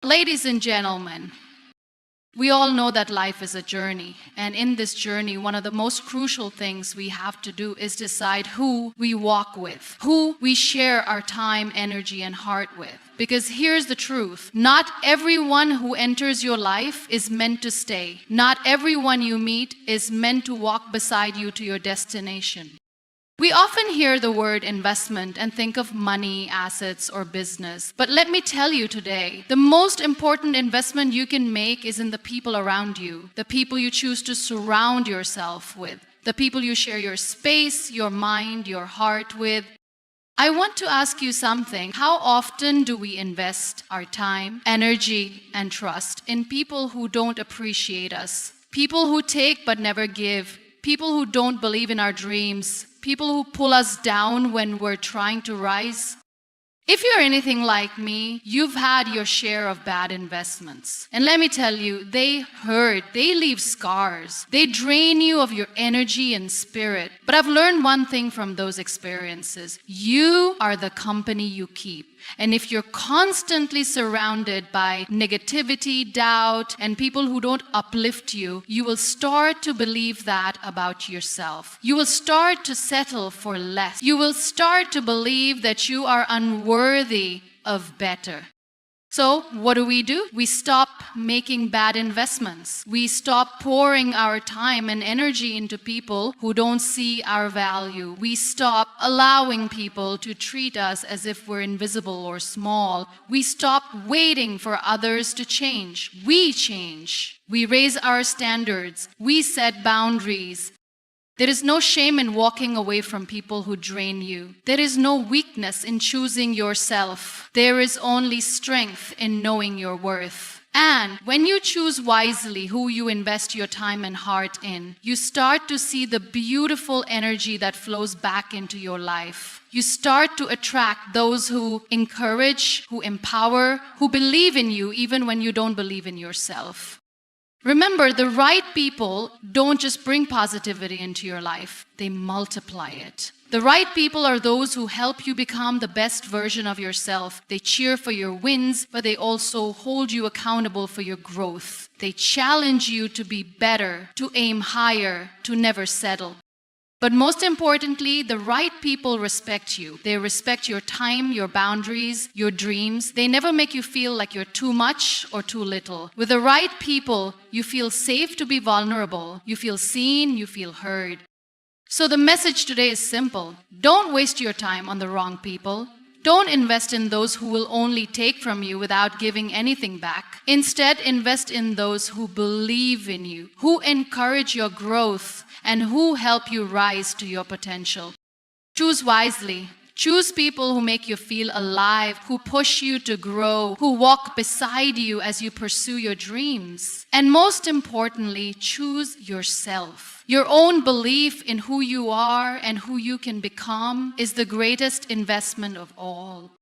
Ladies and gentlemen, we all know that life is a journey, and in this journey, one of the most crucial things we have to do is decide who we walk with, who we share our time, energy, and heart with. Because here's the truth, not everyone who enters your life is meant to stay. Not everyone you meet is meant to walk beside you to your destination. We often hear the word investment and think of money, assets, or business. But let me tell you today, the most important investment you can make is in the people around you, the people you choose to surround yourself with, the people you share your space, your mind, your heart with. I want to ask you something. How often do we invest our time, energy, and trust in people who don't appreciate us? People who take but never give. People who don't believe in our dreams. People who pull us down when we're trying to rise. If you're anything like me, you've had your share of bad investments. And let me tell you, they hurt, they leave scars, they drain you of your energy and spirit. But I've learned one thing from those experiences. You are the company you keep. And if you're constantly surrounded by negativity, doubt, and people who don't uplift you, you will start to believe that about yourself. You will start to settle for less. You will start to believe that you are unworthy of better. So what do? We stop making bad investments. We stop pouring our time and energy into people who don't see our value. We stop allowing people to treat us as if we're invisible or small. We stop waiting for others to change. We change. We raise our standards. We set boundaries. There is no shame in walking away from people who drain you. There is no weakness in choosing yourself. There is only strength in knowing your worth. And when you choose wisely who you invest your time and heart in, you start to see the beautiful energy that flows back into your life. You start to attract those who encourage, who empower, who believe in you even when you don't believe in yourself. Remember, the right people don't just bring positivity into your life, they multiply it. The right people are those who help you become the best version of yourself. They cheer for your wins, but they also hold you accountable for your growth. They challenge you to be better, to aim higher, to never settle. But most importantly, the right people respect you. They respect your time, your boundaries, your dreams. They never make you feel like you're too much or too little. With the right people, you feel safe to be vulnerable. You feel seen, you feel heard. So the message today is simple. Don't waste your time on the wrong people. Don't invest in those who will only take from you without giving anything back. Instead, invest in those who believe in you, who encourage your growth, and who help you rise to your potential. Choose wisely. Choose people who make you feel alive, who push you to grow, who walk beside you as you pursue your dreams. And most importantly, choose yourself. Your own belief in who you are and who you can become is the greatest investment of all.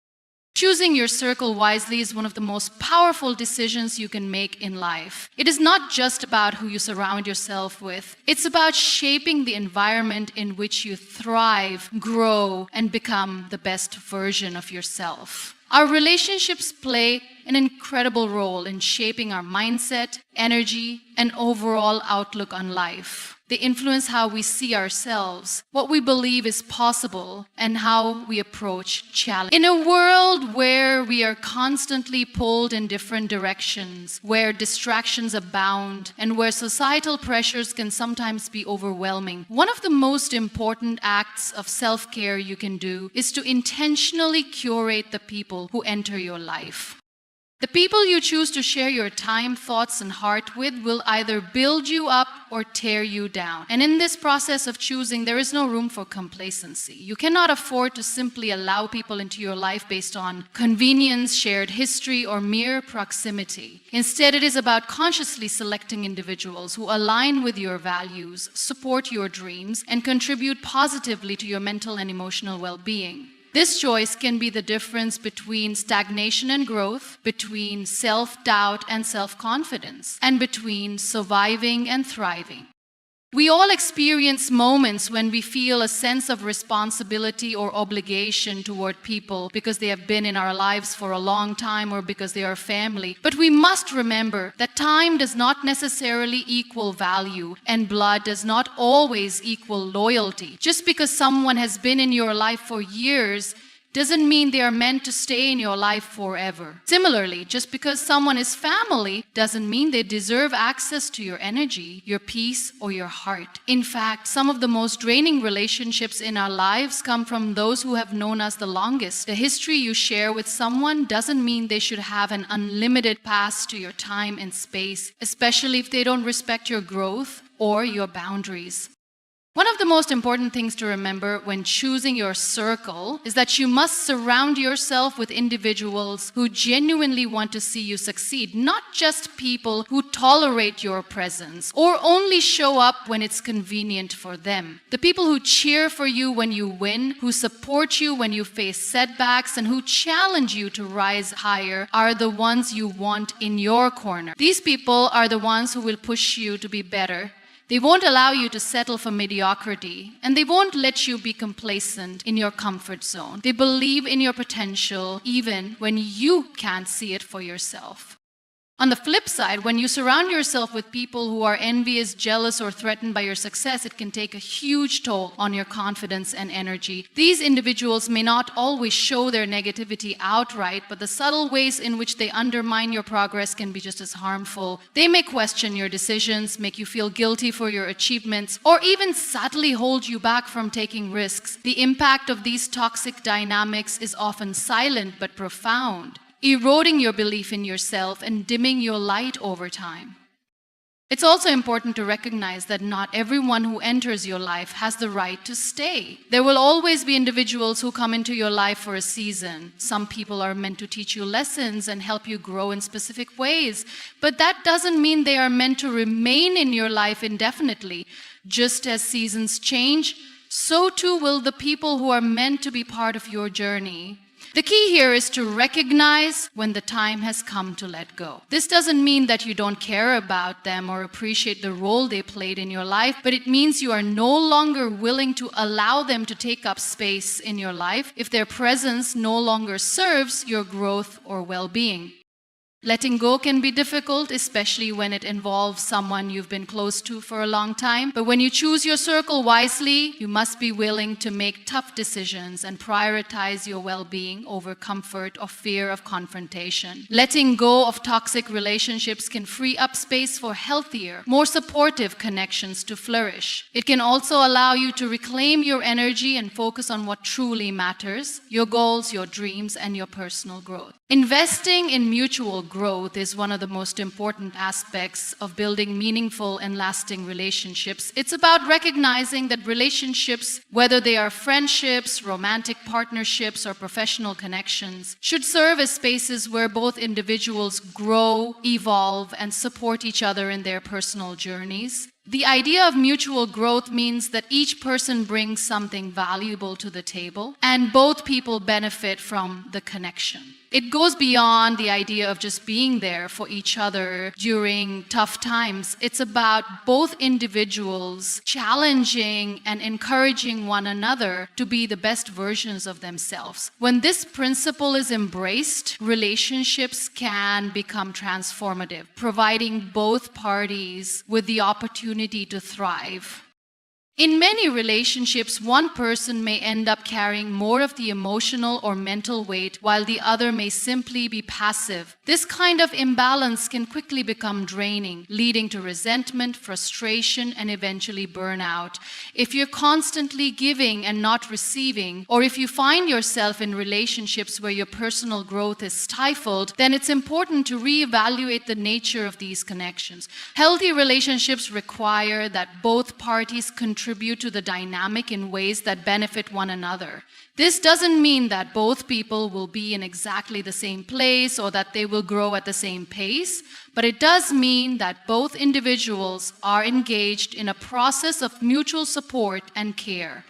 Choosing your circle wisely is one of the most powerful decisions you can make in life. It is not just about who you surround yourself with. It's about shaping the environment in which you thrive, grow, and become the best version of yourself. Our relationships play an incredible role in shaping our mindset, energy, and overall outlook on life. They influence how we see ourselves, what we believe is possible, and how we approach challenge. In a world where we are constantly pulled in different directions, where distractions abound, and where societal pressures can sometimes be overwhelming, one of the most important acts of self-care you can do is to intentionally curate the people who enter your life. The people you choose to share your time, thoughts, and heart with will either build you up or tear you down. And in this process of choosing, there is no room for complacency. You cannot afford to simply allow people into your life based on convenience, shared history, or mere proximity. Instead, it is about consciously selecting individuals who align with your values, support your dreams, and contribute positively to your mental and emotional well-being. This choice can be the difference between stagnation and growth, between self-doubt and self-confidence, and between surviving and thriving. We all experience moments when we feel a sense of responsibility or obligation toward people because they have been in our lives for a long time or because they are family. But we must remember that time does not necessarily equal value, and blood does not always equal loyalty. Just because someone has been in your life for years doesn't mean they are meant to stay in your life forever. Similarly, just because someone is family doesn't mean they deserve access to your energy, your peace, or your heart. In fact, some of the most draining relationships in our lives come from those who have known us the longest. The history you share with someone doesn't mean they should have an unlimited pass to your time and space, especially if they don't respect your growth or your boundaries. One of the most important things to remember when choosing your circle is that you must surround yourself with individuals who genuinely want to see you succeed, not just people who tolerate your presence or only show up when it's convenient for them. The people who cheer for you when you win, who support you when you face setbacks, and who challenge you to rise higher are the ones you want in your corner. These people are the ones who will push you to be better. They won't allow you to settle for mediocrity, and they won't let you be complacent in your comfort zone. They believe in your potential even when you can't see it for yourself. On the flip side, when you surround yourself with people who are envious, jealous, or threatened by your success, it can take a huge toll on your confidence and energy. These individuals may not always show their negativity outright, but the subtle ways in which they undermine your progress can be just as harmful. They may question your decisions, make you feel guilty for your achievements, or even subtly hold you back from taking risks. The impact of these toxic dynamics is often silent but profound, eroding your belief in yourself and dimming your light over time. It's also important to recognize that not everyone who enters your life has the right to stay. There will always be individuals who come into your life for a season. Some people are meant to teach you lessons and help you grow in specific ways, but that doesn't mean they are meant to remain in your life indefinitely. Just as seasons change, so too will the people who are meant to be part of your journey. The key here is to recognize when the time has come to let go. This doesn't mean that you don't care about them or appreciate the role they played in your life, but it means you are no longer willing to allow them to take up space in your life if their presence no longer serves your growth or well-being. Letting go can be difficult, especially when it involves someone you've been close to for a long time. But when you choose your circle wisely, you must be willing to make tough decisions and prioritize your well-being over comfort or fear of confrontation. Letting go of toxic relationships can free up space for healthier, more supportive connections to flourish. It can also allow you to reclaim your energy and focus on what truly matters, your goals, your dreams, and your personal growth. Investing in mutual growth is one of the most important aspects of building meaningful and lasting relationships. It's about recognizing that relationships, whether they are friendships, romantic partnerships, or professional connections, should serve as spaces where both individuals grow, evolve, and support each other in their personal journeys. The idea of mutual growth means that each person brings something valuable to the table, and both people benefit from the connection. It goes beyond the idea of just being there for each other during tough times. It's about both individuals challenging and encouraging one another to be the best versions of themselves. When this principle is embraced, relationships can become transformative, providing both parties with the opportunity to thrive. In many relationships, one person may end up carrying more of the emotional or mental weight while the other may simply be passive. This kind of imbalance can quickly become draining, leading to resentment, frustration, and eventually burnout. If you're constantly giving and not receiving, or if you find yourself in relationships where your personal growth is stifled, then it's important to reevaluate the nature of these connections. Healthy relationships require that both parties contribute to the dynamic in ways that benefit one another. This doesn't mean that both people will be in exactly the same place or that they will grow at the same pace, but it does mean that both individuals are engaged in a process of mutual support and care.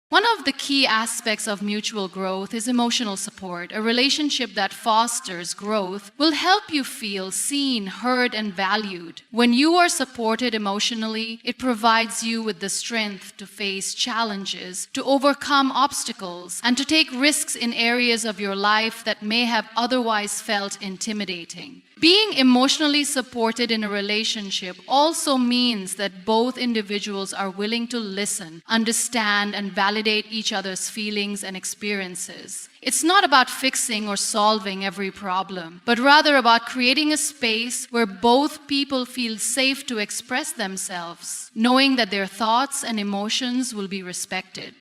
One of the key aspects of mutual growth is emotional support. A relationship that fosters growth will help you feel seen, heard, and valued. When you are supported emotionally, it provides you with the strength to face challenges, to overcome obstacles, and to take risks in areas of your life that may have otherwise felt intimidating. Being emotionally supported in a relationship also means that both individuals are willing to listen, understand, and validate each other's feelings and experiences. It's not about fixing or solving every problem, but rather about creating a space where both people feel safe to express themselves, knowing that their thoughts and emotions will be respected.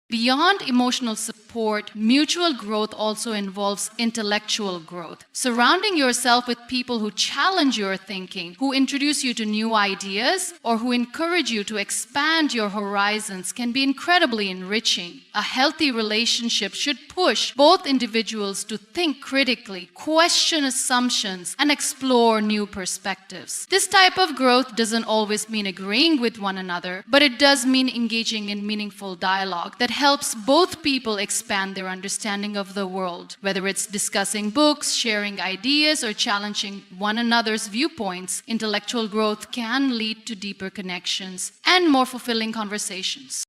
Beyond emotional support, mutual growth also involves intellectual growth. Surrounding yourself with people who challenge your thinking, who introduce you to new ideas, or who encourage you to expand your horizons can be incredibly enriching. A healthy relationship should push both individuals to think critically, question assumptions, and explore new perspectives. This type of growth doesn't always mean agreeing with one another, but it does mean engaging in meaningful dialogue that helps both people expand their understanding of the world. Whether it's discussing books, sharing ideas, or challenging one another's viewpoints, intellectual growth can lead to deeper connections and more fulfilling conversations.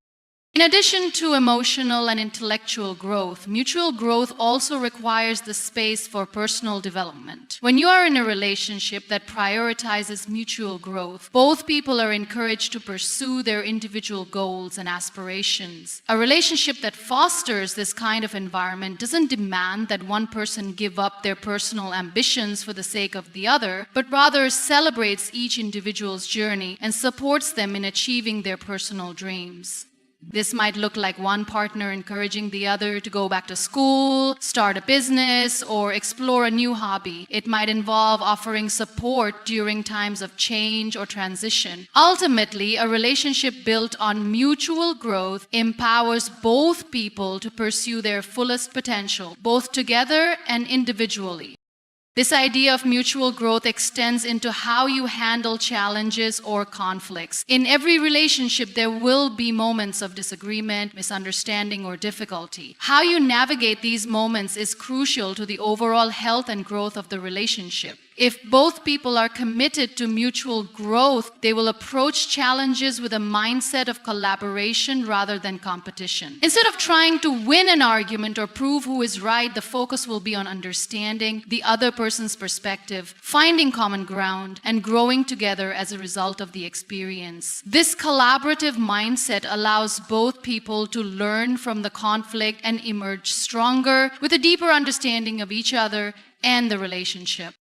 In addition to emotional and intellectual growth, mutual growth also requires the space for personal development. When you are in a relationship that prioritizes mutual growth, both people are encouraged to pursue their individual goals and aspirations. A relationship that fosters this kind of environment doesn't demand that one person give up their personal ambitions for the sake of the other, but rather celebrates each individual's journey and supports them in achieving their personal dreams. This might look like one partner encouraging the other to go back to school, start a business, or explore a new hobby. It might involve offering support during times of change or transition. Ultimately, a relationship built on mutual growth empowers both people to pursue their fullest potential, both together and individually. This idea of mutual growth extends into how you handle challenges or conflicts. In every relationship, there will be moments of disagreement, misunderstanding, or difficulty. How you navigate these moments is crucial to the overall health and growth of the relationship. If both people are committed to mutual growth, they will approach challenges with a mindset of collaboration rather than competition. Instead of trying to win an argument or prove who is right, the focus will be on understanding the other person's perspective, finding common ground, and growing together as a result of the experience. This collaborative mindset allows both people to learn from the conflict and emerge stronger with a deeper understanding of each other and the relationship.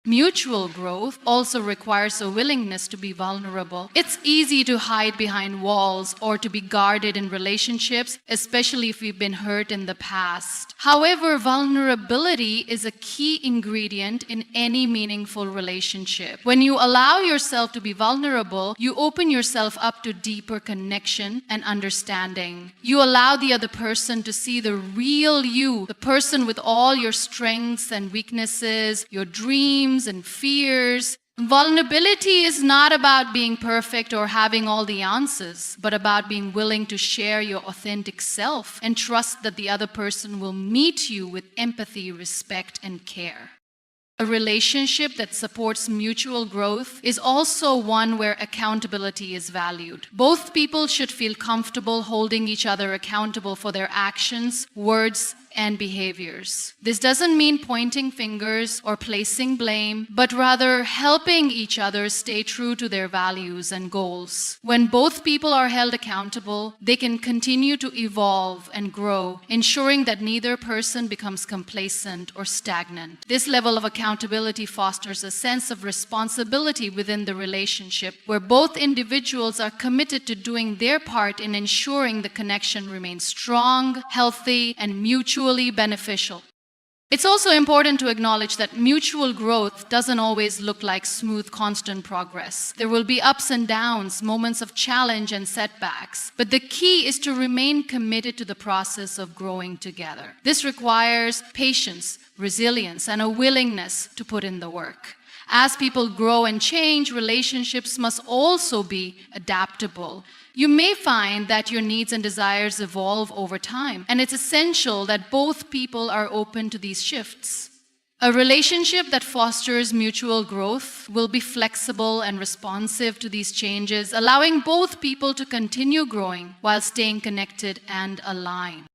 Mutual growth also requires a willingness to be vulnerable. It's easy to hide behind walls or to be guarded in relationships, especially if we've been hurt in the past. However, vulnerability is a key ingredient in any meaningful relationship. When you allow yourself to be vulnerable, you open yourself up to deeper connection and understanding. You allow the other person to see the real you, the person with all your strengths and weaknesses, your dreams and fears. Vulnerability is not about being perfect or having all the answers, but about being willing to share your authentic self and trust that the other person will meet you with empathy, respect, and care. A relationship that supports mutual growth is also one where accountability is valued. Both people should feel comfortable holding each other accountable for their actions, words, and behaviors. This doesn't mean pointing fingers or placing blame, but rather helping each other stay true to their values and goals. When both people are held accountable, they can continue to evolve and grow, ensuring that neither person becomes complacent or stagnant. This level of accountability fosters a sense of responsibility within the relationship, where both individuals are committed to doing their part in ensuring the connection remains strong, healthy, and mutually beneficial. It's also important to acknowledge that mutual growth doesn't always look like smooth, constant progress. There will be ups and downs, moments of challenge and setbacks, but the key is to remain committed to the process of growing together. This requires patience, resilience, and a willingness to put in the work. As people grow and change, relationships must also be adaptable. You may find that your needs and desires evolve over time, and it's essential that both people are open to these shifts. A relationship that fosters mutual growth will be flexible and responsive to these changes, allowing both people to continue growing while staying connected and aligned.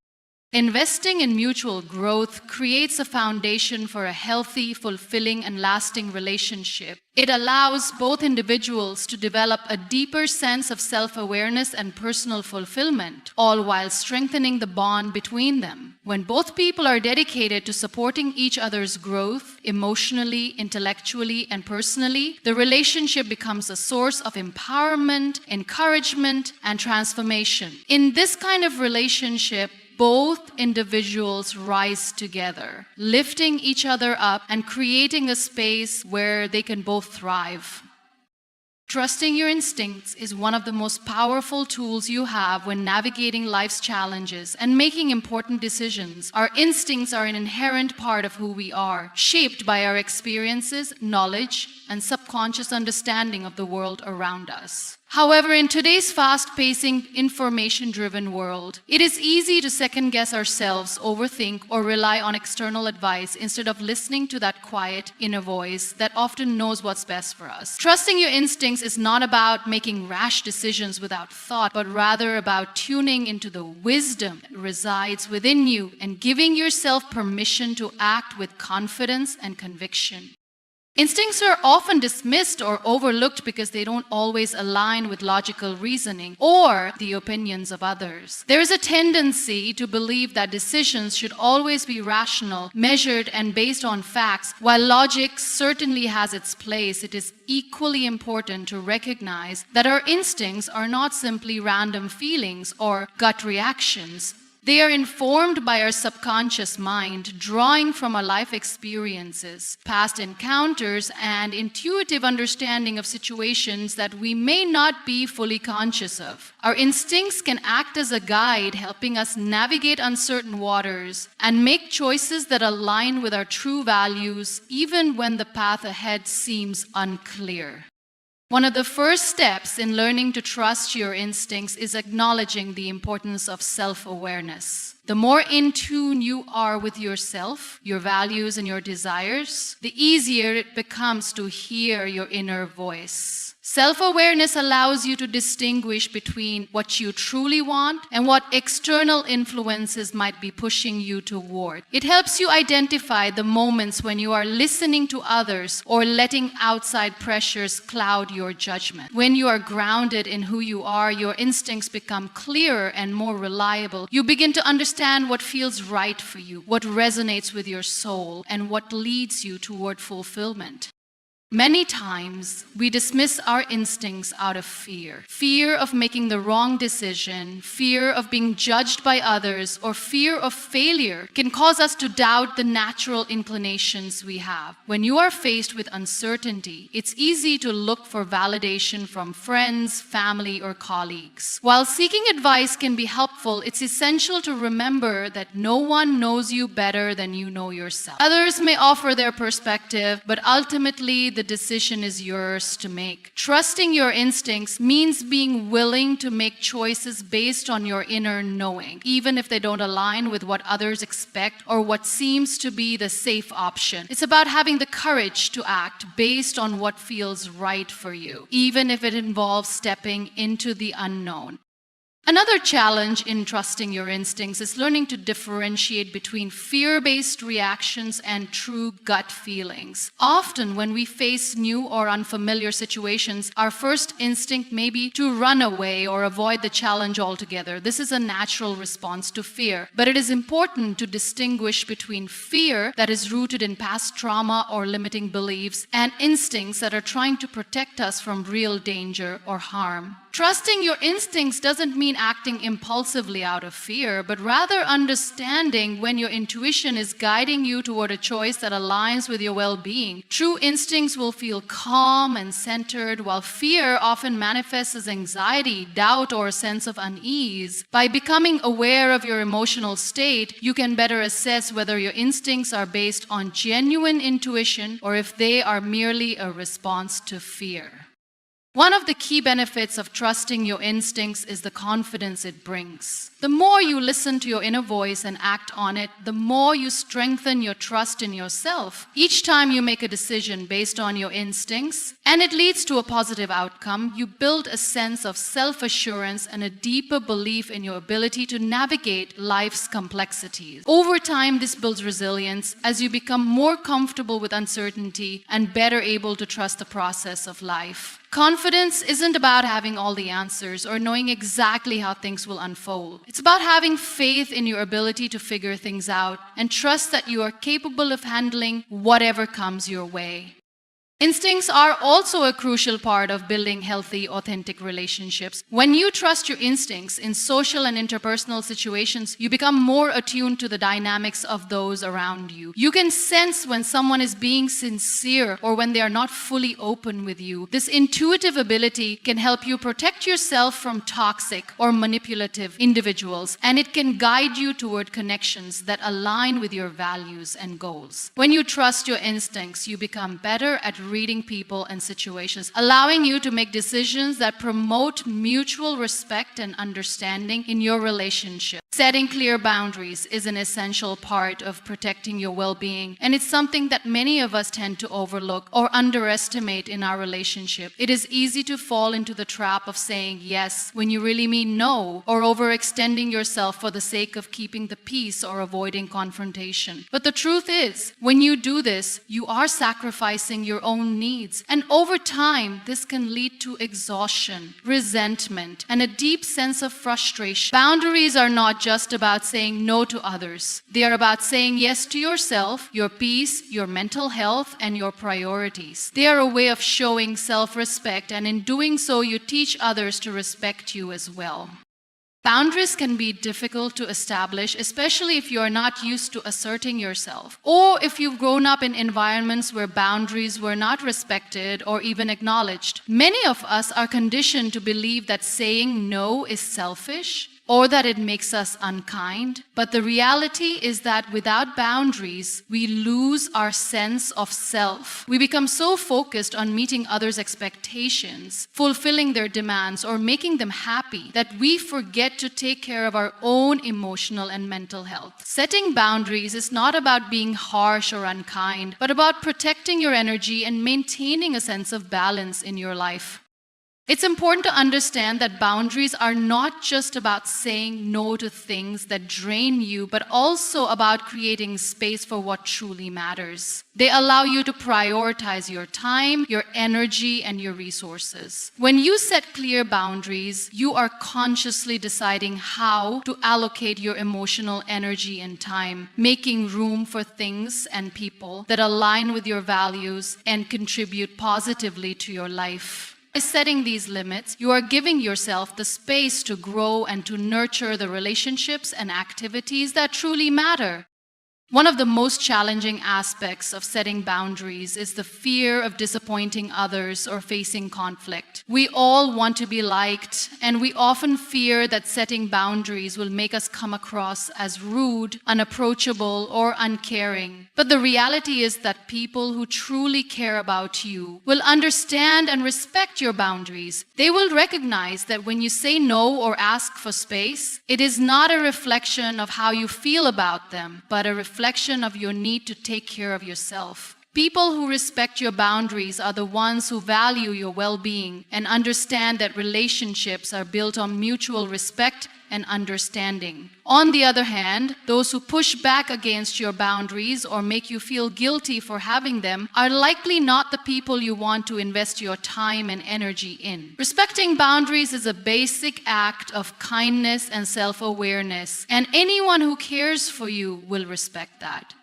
Investing in mutual growth creates a foundation for a healthy, fulfilling, and lasting relationship. It allows both individuals to develop a deeper sense of self-awareness and personal fulfillment, all while strengthening the bond between them. When both people are dedicated to supporting each other's growth, emotionally, intellectually, and personally, the relationship becomes a source of empowerment, encouragement, and transformation. In this kind of relationship, both individuals rise together, lifting each other up and creating a space where they can both thrive. Trusting your instincts is one of the most powerful tools you have when navigating life's challenges and making important decisions. Our instincts are an inherent part of who we are, shaped by our experiences, knowledge, and subconscious understanding of the world around us. However, in today's fast-pacing, information-driven world, it is easy to second-guess ourselves, overthink, or rely on external advice instead of listening to that quiet inner voice that often knows what's best for us. Trusting your instincts is not about making rash decisions without thought, but rather about tuning into the wisdom that resides within you and giving yourself permission to act with confidence and conviction. Instincts are often dismissed or overlooked because they don't always align with logical reasoning or the opinions of others. There is a tendency to believe that decisions should always be rational, measured, and based on facts. While logic certainly has its place, it is equally important to recognize that our instincts are not simply random feelings or gut reactions. They are informed by our subconscious mind, drawing from our life experiences, past encounters, and intuitive understanding of situations that we may not be fully conscious of. Our instincts can act as a guide, helping us navigate uncertain waters and make choices that align with our true values, even when the path ahead seems unclear. One of the first steps in learning to trust your instincts is acknowledging the importance of self-awareness. The more in tune you are with yourself, your values, and your desires, the easier it becomes to hear your inner voice. Self-awareness allows you to distinguish between what you truly want and what external influences might be pushing you toward. It helps you identify the moments when you are listening to others or letting outside pressures cloud your judgment. When you are grounded in who you are, your instincts become clearer and more reliable. You begin to understand what feels right for you, what resonates with your soul, and what leads you toward fulfillment. Many times, we dismiss our instincts out of fear. Fear of making the wrong decision, fear of being judged by others, or fear of failure can cause us to doubt the natural inclinations we have. When you are faced with uncertainty, it's easy to look for validation from friends, family, or colleagues. While seeking advice can be helpful, it's essential to remember that no one knows you better than you know yourself. Others may offer their perspective, but ultimately, the decision is yours to make. Trusting your instincts means being willing to make choices based on your inner knowing, even if they don't align with what others expect or what seems to be the safe option. It's about having the courage to act based on what feels right for you, even if it involves stepping into the unknown. Another challenge in trusting your instincts is learning to differentiate between fear-based reactions and true gut feelings. Often, when we face new or unfamiliar situations, our first instinct may be to run away or avoid the challenge altogether. This is a natural response to fear. But it is important to distinguish between fear that is rooted in past trauma or limiting beliefs and instincts that are trying to protect us from real danger or harm. Trusting your instincts doesn't mean acting impulsively out of fear, but rather understanding when your intuition is guiding you toward a choice that aligns with your well-being. True instincts will feel calm and centered, while fear often manifests as anxiety, doubt, or a sense of unease. By becoming aware of your emotional state, you can better assess whether your instincts are based on genuine intuition or if they are merely a response to fear. One of the key benefits of trusting your instincts is the confidence it brings. The more you listen to your inner voice and act on it, the more you strengthen your trust in yourself. Each time you make a decision based on your instincts, and it leads to a positive outcome, you build a sense of self-assurance and a deeper belief in your ability to navigate life's complexities. Over time, this builds resilience as you become more comfortable with uncertainty and better able to trust the process of life. Confidence isn't about having all the answers or knowing exactly how things will unfold. It's about having faith in your ability to figure things out and trust that you are capable of handling whatever comes your way. Instincts are also a crucial part of building healthy, authentic relationships. When you trust your instincts in social and interpersonal situations, you become more attuned to the dynamics of those around you. You can sense when someone is being sincere or when they are not fully open with you. This intuitive ability can help you protect yourself from toxic or manipulative individuals, and it can guide you toward connections that align with your values and goals. When you trust your instincts, you become better at reading people and situations, allowing you to make decisions that promote mutual respect and understanding in your relationship. Setting clear boundaries is an essential part of protecting your well-being, and it's something that many of us tend to overlook or underestimate in our relationship. It is easy to fall into the trap of saying yes when you really mean no, or overextending yourself for the sake of keeping the peace or avoiding confrontation. But the truth is, when you do this, you are sacrificing your own needs, and over time, this can lead to exhaustion, resentment, and a deep sense of frustration. Boundaries are not just about saying no to others. They are about saying yes to yourself, your peace, your mental health, and your priorities. They are a way of showing self-respect, and in doing so, you teach others to respect you as well. Boundaries can be difficult to establish, especially if you are not used to asserting yourself, or if you've grown up in environments where boundaries were not respected or even acknowledged. Many of us are conditioned to believe that saying no is selfish, or that it makes us unkind. But the reality is that without boundaries, we lose our sense of self. We become so focused on meeting others' expectations, fulfilling their demands, or making them happy that we forget to take care of our own emotional and mental health. Setting boundaries is not about being harsh or unkind, but about protecting your energy and maintaining a sense of balance in your life. It's important to understand that boundaries are not just about saying no to things that drain you, but also about creating space for what truly matters. They allow you to prioritize your time, your energy, and your resources. When you set clear boundaries, you are consciously deciding how to allocate your emotional energy and time, making room for things and people that align with your values and contribute positively to your life. By setting these limits, you are giving yourself the space to grow and to nurture the relationships and activities that truly matter. One of the most challenging aspects of setting boundaries is the fear of disappointing others or facing conflict. We all want to be liked, and we often fear that setting boundaries will make us come across as rude, unapproachable, or uncaring. But the reality is that people who truly care about you will understand and respect your boundaries. They will recognize that when you say no or ask for space, it is not a reflection of how you feel about them, but a reflection of your need to take care of yourself. People who respect your boundaries are the ones who value your well-being and understand that relationships are built on mutual respect and understanding. On the other hand, those who push back against your boundaries or make you feel guilty for having them are likely not the people you want to invest your time and energy in. Respecting boundaries is a basic act of kindness and self-awareness, and anyone who cares for you will respect that.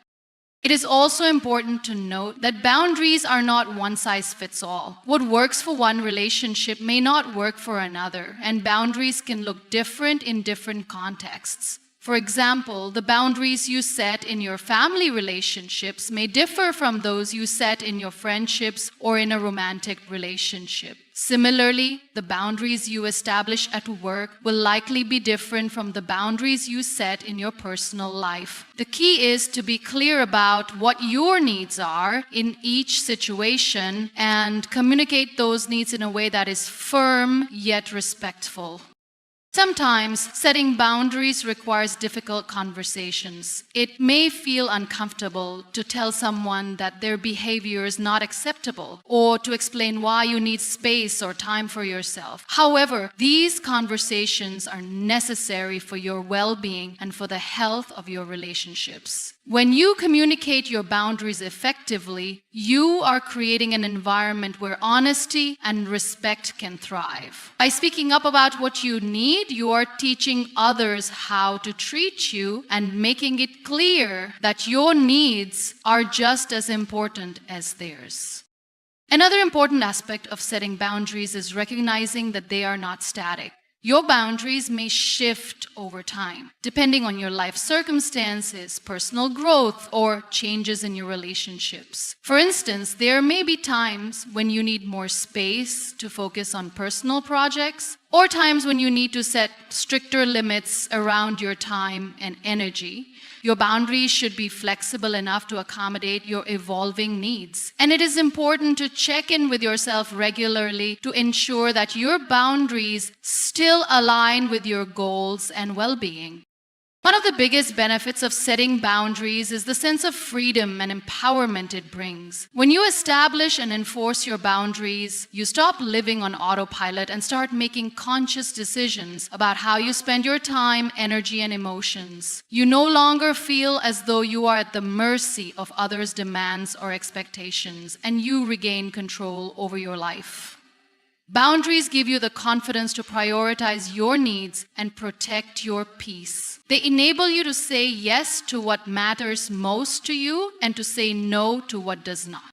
It is also important to note that boundaries are not one size fits all. What works for one relationship may not work for another, and boundaries can look different in different contexts. For example, the boundaries you set in your family relationships may differ from those you set in your friendships or in a romantic relationship. Similarly, the boundaries you establish at work will likely be different from the boundaries you set in your personal life. The key is to be clear about what your needs are in each situation and communicate those needs in a way that is firm yet respectful. Sometimes setting boundaries requires difficult conversations. It may feel uncomfortable to tell someone that their behavior is not acceptable or to explain why you need space or time for yourself. However, these conversations are necessary for your well-being and for the health of your relationships. When you communicate your boundaries effectively, you are creating an environment where honesty and respect can thrive. By speaking up about what you need, you are teaching others how to treat you and making it clear that your needs are just as important as theirs. Another important aspect of setting boundaries is recognizing that they are not static. Your boundaries may shift over time, depending on your life circumstances, personal growth, or changes in your relationships. For instance, there may be times when you need more space to focus on personal projects, or times when you need to set stricter limits around your time and energy. Your boundaries should be flexible enough to accommodate your evolving needs. And it is important to check in with yourself regularly to ensure that your boundaries still align with your goals and well-being. One of the biggest benefits of setting boundaries is the sense of freedom and empowerment it brings. When you establish and enforce your boundaries, you stop living on autopilot and start making conscious decisions about how you spend your time, energy, and emotions. You no longer feel as though you are at the mercy of others' demands or expectations, and you regain control over your life. Boundaries give you the confidence to prioritize your needs and protect your peace. They enable you to say yes to what matters most to you and to say no to what does not.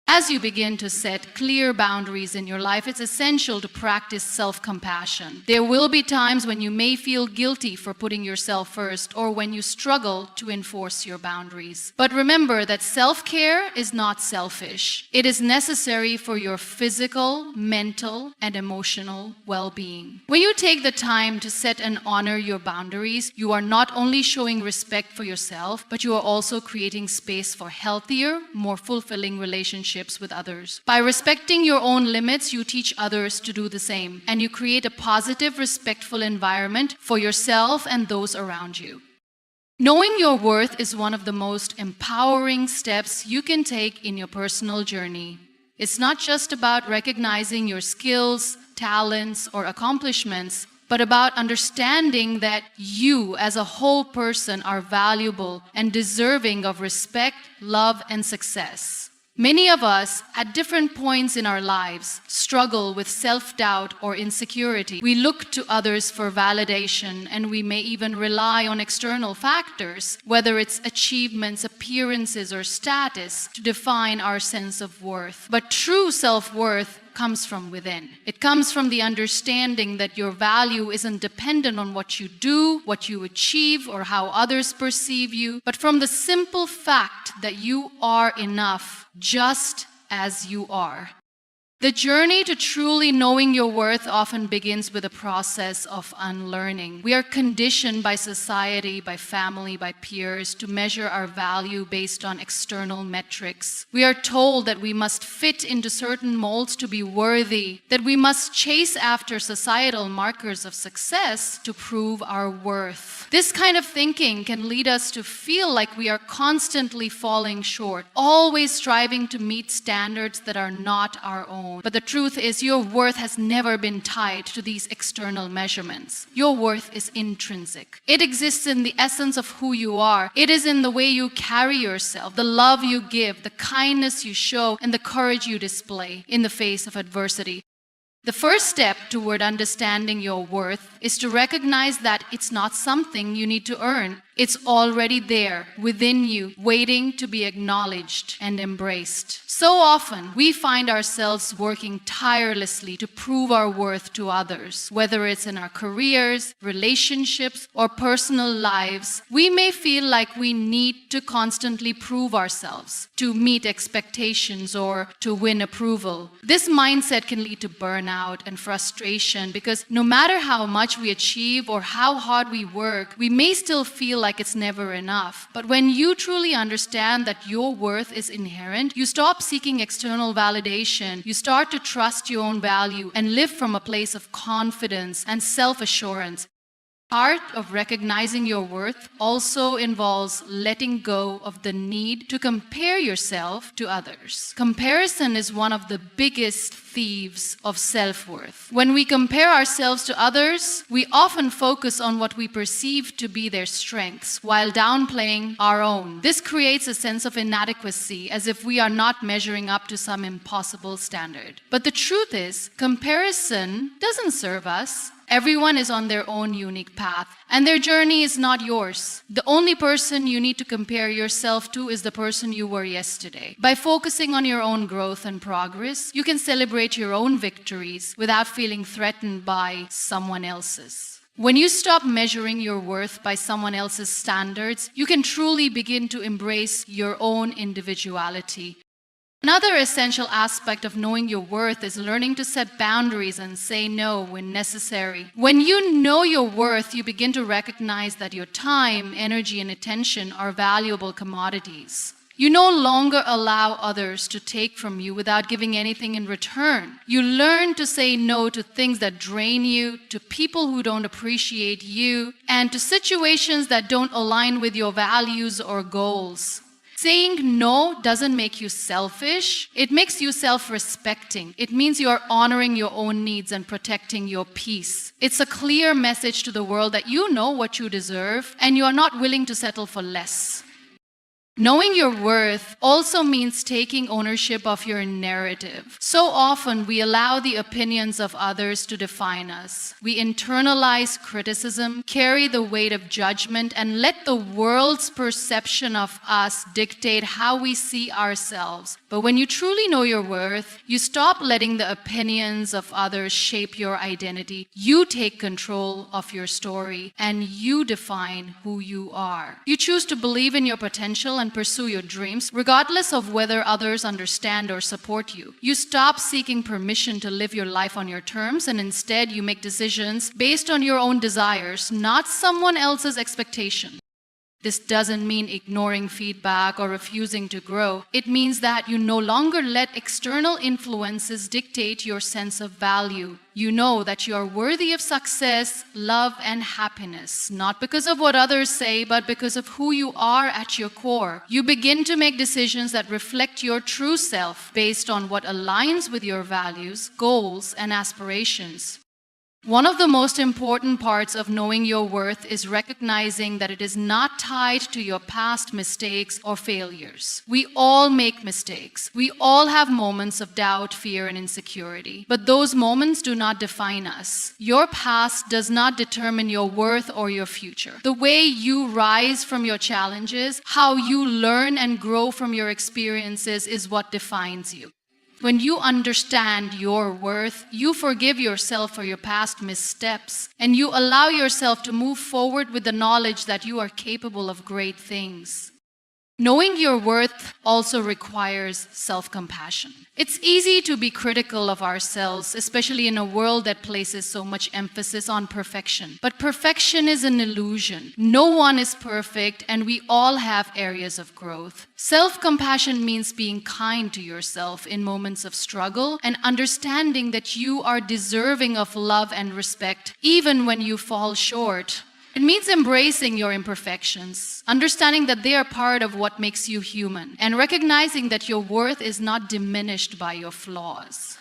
As you begin to set clear boundaries in your life, it's essential to practice self-compassion. There will be times when you may feel guilty for putting yourself first or when you struggle to enforce your boundaries. But remember that self-care is not selfish. It is necessary for your physical, mental, and emotional well-being. When you take the time to set and honor your boundaries, you are not only showing respect for yourself, but you are also creating space for healthier, more fulfilling relationships with others. By respecting your own limits, you teach others to do the same, and you create a positive, respectful environment for yourself and those around you. Knowing your worth is one of the most empowering steps you can take in your personal journey. It's not just about recognizing your skills, talents, or accomplishments, but about understanding that you as a whole person are valuable and deserving of respect, love, and success. Many of us, at different points in our lives, struggle with self-doubt or insecurity. We look to others for validation, and we may even rely on external factors, whether it's achievements, appearances, or status, to define our sense of worth. But true self-worth comes from within. It comes from the understanding that your value isn't dependent on what you do, what you achieve, or how others perceive you, but from the simple fact that you are enough just as you are. The journey to truly knowing your worth often begins with a process of unlearning. We are conditioned by society, by family, by peers to measure our value based on external metrics. We are told that we must fit into certain molds to be worthy, that we must chase after societal markers of success to prove our worth. This kind of thinking can lead us to feel like we are constantly falling short, always striving to meet standards that are not our own. But the truth is, your worth has never been tied to these external measurements. Your worth is intrinsic. It exists in the essence of who you are. It is in the way you carry yourself, the love you give, the kindness you show, and the courage you display in the face of adversity. The first step toward understanding your worth is to recognize that it's not something you need to earn. It's already there within you, waiting to be acknowledged and embraced. So often, we find ourselves working tirelessly to prove our worth to others, whether it's in our careers, relationships, or personal lives. We may feel like we need to constantly prove ourselves, to meet expectations, or to win approval. This mindset can lead to burnout and frustration because no matter how much we achieve or how hard we work, we may still feel like it's never enough. But when you truly understand that your worth is inherent, you stop seeking external validation. You start to trust your own value and live from a place of confidence and self-assurance. Part of recognizing your worth also involves letting go of the need to compare yourself to others. Comparison is one of the biggest thieves of self-worth. When we compare ourselves to others, we often focus on what we perceive to be their strengths while downplaying our own. This creates a sense of inadequacy, as if we are not measuring up to some impossible standard. But the truth is, comparison doesn't serve us. Everyone is on their own unique path, and their journey is not yours. The only person you need to compare yourself to is the person you were yesterday. By focusing on your own growth and progress, you can celebrate your own victories without feeling threatened by someone else's. When you stop measuring your worth by someone else's standards, you can truly begin to embrace your own individuality. Another essential aspect of knowing your worth is learning to set boundaries and say no when necessary. When you know your worth, you begin to recognize that your time, energy, and attention are valuable commodities. You no longer allow others to take from you without giving anything in return. You learn to say no to things that drain you, to people who don't appreciate you, and to situations that don't align with your values or goals. Saying no doesn't make you selfish. It makes you self-respecting. It means you are honoring your own needs and protecting your peace. It's a clear message to the world that you know what you deserve and you are not willing to settle for less. Knowing your worth also means taking ownership of your narrative. So often we allow the opinions of others to define us. We internalize criticism, carry the weight of judgment, and let the world's perception of us dictate how we see ourselves. But when you truly know your worth, you stop letting the opinions of others shape your identity. You take control of your story and you define who you are. You choose to believe in your potential and pursue your dreams, regardless of whether others understand or support you. You stop seeking permission to live your life on your terms, and instead you make decisions based on your own desires, not someone else's expectation. This doesn't mean ignoring feedback or refusing to grow. It means that you no longer let external influences dictate your sense of value. You know that you are worthy of success, love, and happiness, not because of what others say, but because of who you are at your core. You begin to make decisions that reflect your true self based on what aligns with your values, goals, and aspirations. One of the most important parts of knowing your worth is recognizing that it is not tied to your past mistakes or failures. We all make mistakes. We all have moments of doubt, fear, and insecurity. But those moments do not define us. Your past does not determine your worth or your future. The way you rise from your challenges, how you learn and grow from your experiences is what defines you. When you understand your worth, you forgive yourself for your past missteps, and you allow yourself to move forward with the knowledge that you are capable of great things. Knowing your worth also requires self-compassion. It's easy to be critical of ourselves, especially in a world that places so much emphasis on perfection. But perfection is an illusion. No one is perfect, and we all have areas of growth. Self-compassion means being kind to yourself in moments of struggle and understanding that you are deserving of love and respect, even when you fall short. It means embracing your imperfections, understanding that they are part of what makes you human, and recognizing that your worth is not diminished by your flaws.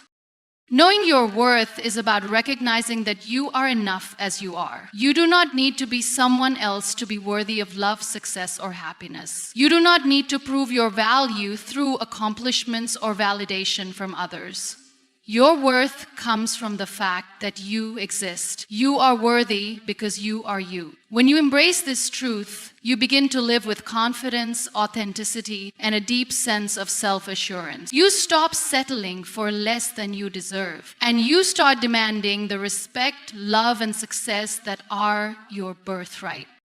Knowing your worth is about recognizing that you are enough as you are. You do not need to be someone else to be worthy of love, success, or happiness. You do not need to prove your value through accomplishments or validation from others. Your worth comes from the fact that you exist. You are worthy because you are you. When you embrace this truth, you begin to live with confidence, authenticity, and a deep sense of self-assurance. You stop settling for less than you deserve, and you start demanding the respect, love, and success that are your birthright.